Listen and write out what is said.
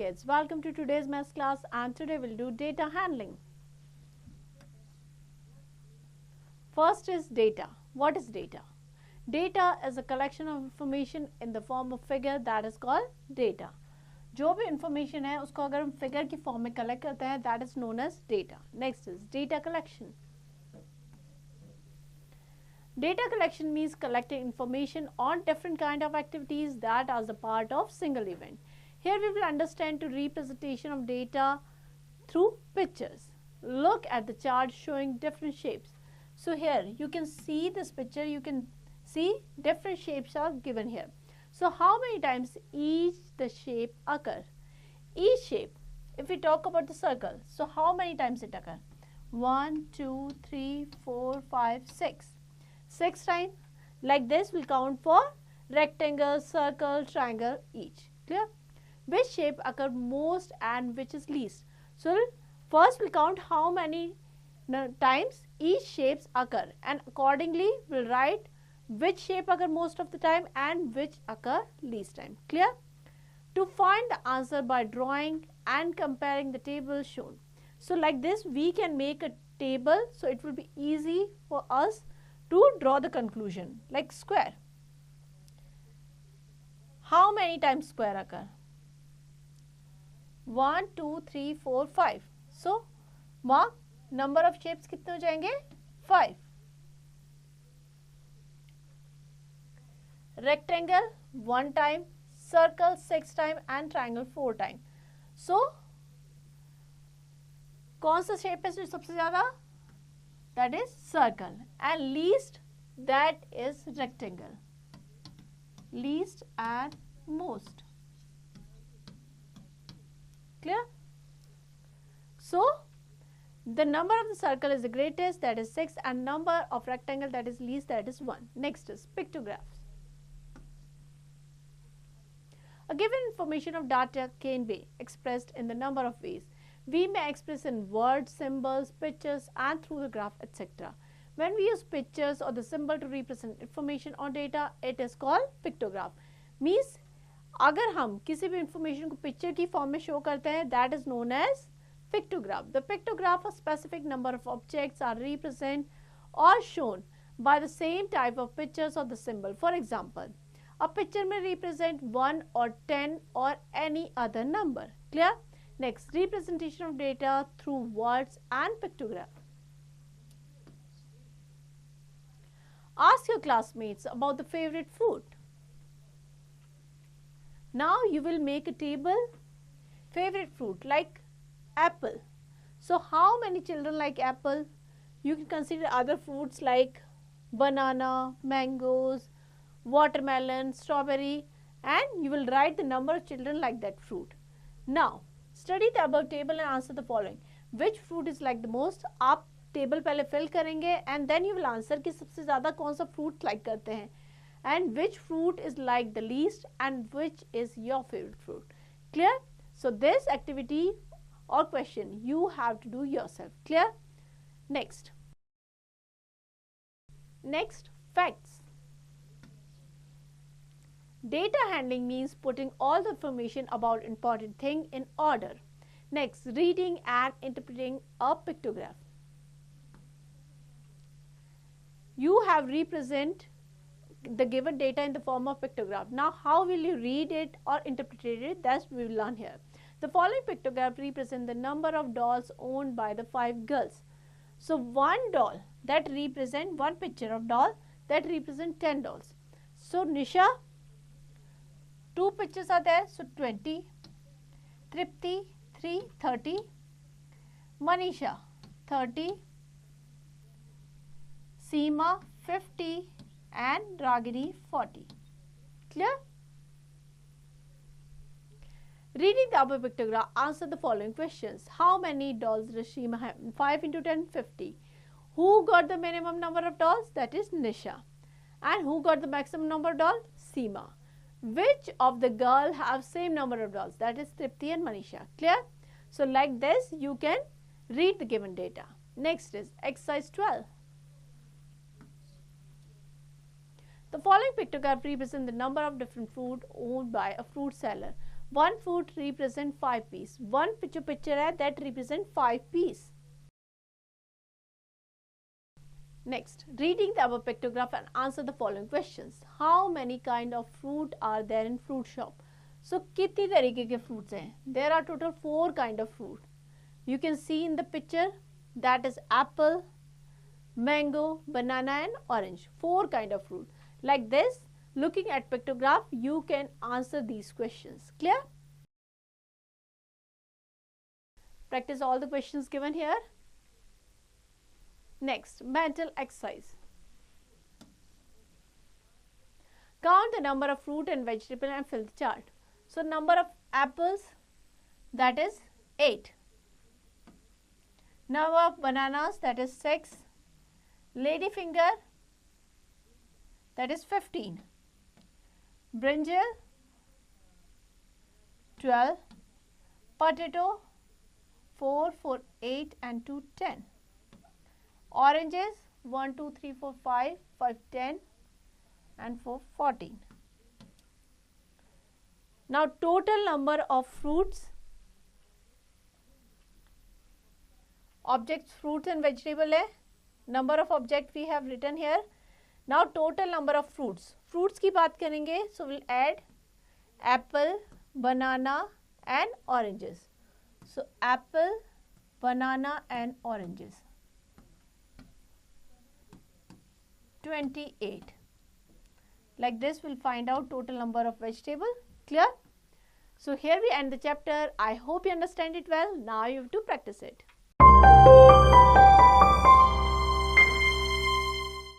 kids, welcome to today's math class, and today we'll do data handling. First is data. What is data? Data is a collection of information in the form of figure that is called data. जो भी information है उसको अगर हम figure की form में collect करते हैं that is known as data. Next is data collection. Data collection means collecting information on different kind of activities that are the part of single event. Here we will understand the representation of data through pictures. Look at the chart showing different shapes. So here you can see this picture, you can see different shapes are given here. So how many times each the shape occur? Each shape, if we talk about the circle, so how many times it occur? 1, 2, 3, 4, 5, 6. 6 times. Like this we'll count for rectangle, circle, triangle each. Clear? Which shape occur most and which is least? So first we'll count how many times each shapes occur, and accordingly we'll write which shape occur most of the time and which occur least time. Clear? To find the answer by drawing and comparing the table shown. So like this we can make a table, so it will be easy for us to draw the conclusion. Like square. How many times square occur? 1, 2, 3, 4, 5. So mark number of shapes कितने हो जाएंगे? 5. Rectangle 1 time, circle 6 time and triangle 4 time. So कौन सा shape है जो सबसे ज़्यादा? That is circle, and least that is rectangle. Least and most. Clear? So the number of the circle is the greatest, that is 6, and number of rectangle, that is least, that is 1. Next is pictographs. A given information of data can be expressed in the number of ways. We may express in words, symbols, pictures and through the graph, etc. When we use pictures or the symbol to represent information or data, it is called pictograph. Means अगर हम किसी भी information को picture की form में show करते हैं, that is known as pictograph. The pictograph, a specific number of objects are represented or shown by the same type of pictures or the symbol. For example, a picture may represent 1 or 10 or any other number. Clear? Next, representation of data through words and pictograph. Ask your classmates about the favorite fruit. Now you will make a table. Favorite fruit like apple. So how many children like apple? You can consider other fruits like banana, mangoes, watermelon, strawberry, and you will write the number of children like that fruit. Now study the above table and answer the following. Which fruit is like the most? आप table पहले fill करेंगे and then you will answer कि सबसे ज़्यादा कौन सा fruit like करते हैं, and which fruit is like the least and which is your favorite fruit. Clear? So this activity or question you have to do yourself. Clear? Next, facts. Data handling means putting all the information about important thing in order. Next, reading and interpreting a pictograph. You have represent the given data in the form of pictograph. Now how will you read it or interpret it? That we will learn here. The following pictograph represent the number of dolls owned by the 5 girls. So one doll that represent one picture of doll that represent 10 dolls. So Nisha, 2 pictures are there, so 20. Tripti 3, 30. Manisha 30. Seema 50 and Ragini 40. Clear? Reading the above pictograph, answer the following questions. How many dolls does Seema have? 5 into 10, 50. Who got the minimum number of dolls? That is Nisha. And who got the maximum number of dolls? Seema. Which of the girl have same number of dolls? That is Tripti and Manisha. Clear? So like this you can read the given data. Next is exercise 12. The following pictograph represents the number of different fruit owned by a fruit seller. One fruit represent 5 piece. One picture है that represent 5 piece. Next, reading the above pictograph and answer the following questions. How many kind of fruit are there in fruit shop? So कितनी तरीके के fruits हैं? There are total 4 kind of fruit. You can see in the picture, that is apple, mango, banana and orange. 4 kind of fruit. Like this, looking at pictograph, you can answer these questions. Clear? Practice all the questions given here. Next, mental exercise. Count the number of fruit and vegetable and fill the chart. So, number of apples, that is 8. Number of bananas, that is 6. Ladyfinger, that is 15. Brinjal, 12. Potato, 4, 4, 8 and 2, 10. Oranges, 1, 2, 3, 4, 5, 5, 10 and 4, 14. Now, total number of fruits, objects, fruits and vegetable है. Number of object we have written here. Now, total number of fruits. Fruits की बात करेंगे, so we'll add apple, banana and oranges. So, apple, banana and oranges. 28. Like this, we'll find out total number of vegetable. Clear? So, here we end the chapter. I hope you understand it well. Now, you have to practice it.